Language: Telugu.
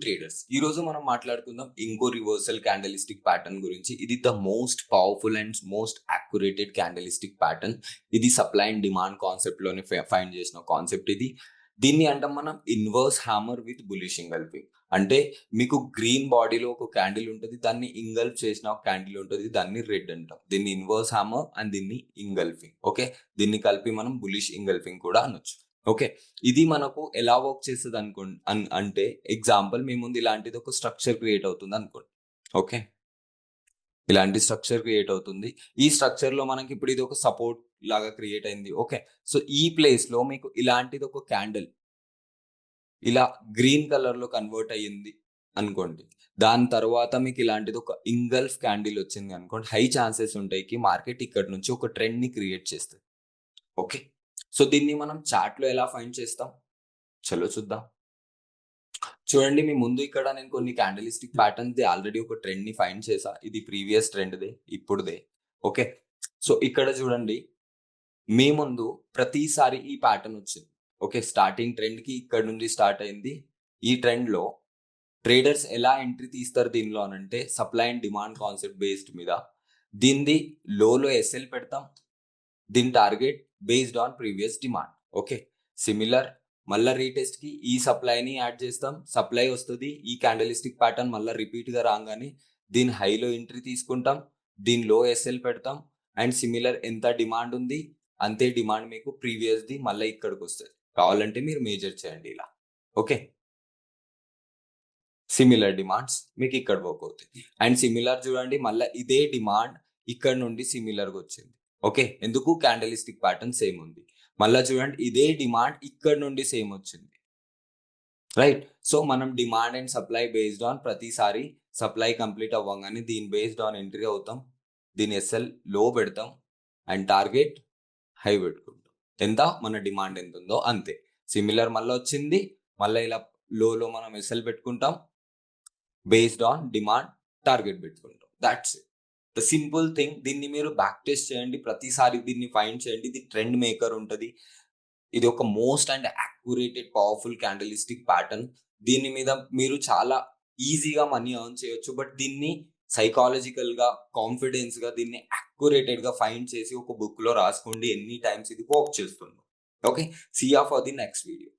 ట్రేడర్స్. ఈ రోజు మనం మాట్లాడుకుందాం ఇంకో రివర్సల్ క్యాండలిస్టిక్ ప్యాటర్న్ గురించి. ఇది the most powerful and most accurated candlestick pattern. ఇది సప్లై అండ్ డిమాండ్ కాన్సెప్ట్ లోనే ఫైండ్ చేసిన కాన్సెప్ట్ ఇది. దీన్ని అంటాం మనం inverse hammer with bullish engulfing. అంటే మీకు గ్రీన్ బాడీలో ఒక క్యాండిల్ ఉంటుంది, దాన్ని ఇంగల్ఫ్ చేసిన ఒక క్యాండిల్ ఉంటుంది, దాన్ని రెడ్ అంటాం. దీన్ని ఇన్వర్స్ హ్యామర్ అండ్ దీన్ని ఇంగల్ఫింగ్. ఓకే, దీన్ని కలిపి మనం బులిష్ ఇంగల్ఫింగ్ కూడా అనొచ్చు. ఓకే, ఇది మనకు ఎలా వర్క్ చేస్తుంది అంటే ఎగ్జాంపుల్ మీ ముందు ఇలాంటిది ఒక స్ట్రక్చర్ క్రియేట్ అవుతుంది అనుకోండి. ఓకే, ఇలాంటి స్ట్రక్చర్ క్రియేట్ అవుతుంది. ఈ స్ట్రక్చర్ లో మనకి ఇప్పుడు ఇది ఒక సపోర్ట్ లాగా క్రియేట్ అయింది. ఓకే, సో ఈ ప్లేస్ లో మీకు ఇలాంటిది ఒక క్యాండిల్ ఇలా గ్రీన్ కలర్ లో కన్వర్ట్ అయ్యింది అనుకోండి. దాని తర్వాత మీకు ఇలాంటిది ఒక ఇంగల్ఫ్ క్యాండిల్ వచ్చింది అనుకోండి, హై ఛాన్సెస్ ఉంటాయి కి మార్కెట్ ఇక్కడ నుంచి ఒక ట్రెండ్ ని క్రియేట్ చేస్తుంది. ఓకే, సో దీన్ని మనం చార్ట్ లో ఎలా ఫైండ్ చేస్తాం, చలో చూద్దాం. చూడండి, మీ ముందు ఇక్కడ నేను కొన్ని క్యాండలిస్టిక్ ప్యాటర్న్స్ ఆల్రెడీ ఒక ట్రెండ్ ని ఫైండ్ చేసా. ఇది ప్రీవియస్ ట్రెండ్ దే, ఇప్పుడుదే. ఓకే, సో ఇక్కడ చూడండి, మీ ముందు ప్రతిసారి ఈ ప్యాటర్న్ వచ్చింది. ఓకే, స్టార్టింగ్ ట్రెండ్ కి ఇక్కడ నుంచి స్టార్ట్ అయింది. ఈ ట్రెండ్ లో ట్రేడర్స్ ఎలా ఎంట్రీ తీస్తారు దీనిలో అనంటే supply and demand concept based మీద. దీనిది లోలో ఎస్ఎల్ పెడతాం, దీని target based on previous demand. Okay, similar మళ్ళీ రీటెస్ట్ కి ఈ సప్లైని యాడ్ చేస్తాం, సప్లై వస్తుంది. ఈ క్యాండలిస్టిక్ ప్యాటర్న్ మళ్ళీ రిపీట్ గా రాగానే దీని హైలో ఎంట్రీ తీసుకుంటాం, దీని లో ఎస్ఎల్ పెడతాం, అండ్ సిమిలర్ ఎంత డిమాండ్ ఉంది అంతే డిమాండ్ మీకు ప్రీవియస్ ది మళ్ళీ ఇక్కడికి వస్తుంది. కావాలంటే మీరు మేజర్ చేయండి ఇలా. ఓకే, సిమిలర్ డిమాండ్స్ మీకు ఇక్కడ వర్క్ అవుతుంది. అండ్ సిమిలర్ చూడండి, మళ్ళీ ఇదే డిమాండ్ ఇక్కడ నుండి సిమిలర్ గా వచ్చింది. ఓకే, ఎందుకు క్యాండలిస్టిక్ ప్యాటర్న్ సేమ్ ఉంది. మళ్ళీ చూడండి, ఇదే డిమాండ్ ఇక్కడ నుండి సేమ్ వచ్చింది. రైట్, సో మనం demand and supply based on ప్రతిసారి సప్లై కంప్లీట్ అవ్వగానే దీని బేస్డ్ ఆన్ ఎంట్రీ అవుతాం, దీని ఎస్ఎల్ లో పెడతాం అండ్ టార్గెట్ హై పెట్టుకుంటాం. ఎంత మన డిమాండ్ ఎంత ఉందో అంతే. సిమిలర్ మళ్ళీ వచ్చింది, మళ్ళీ ఇలా లోలో మనం ఎస్ఎల్ పెట్టుకుంటాం, బేస్డ్ ఆన్ డిమాండ్ టార్గెట్ పెట్టుకుంటాం. That's it, the simple thing. దీన్ని మీరు బ్యాక్ టెస్ట్ చేయండి, ప్రతిసారి దీన్ని ఫైండ్ చేయండి. ఇది ట్రెండ్ మేకర్ ఉంటుంది. ఇది ఒక మోస్ట్ అండ్ అక్యురేటెడ్ పవర్ఫుల్ క్యాండలిస్టిక్ ప్యాటర్న్. దీని మీద మీరు చాలా ఈజీగా మనీ ఎర్న్ చేయొచ్చు. బట్ దీన్ని సైకాలజికల్ గా కాన్ఫిడెన్స్ గా దీన్ని అక్యురేటెడ్ గా ఫైండ్ చేసి ఒక బుక్ లో రాసుకోండి ఎన్ని టైమ్స్ ఇది వర్క్ చేస్తుంది. Okay, see you for the next video.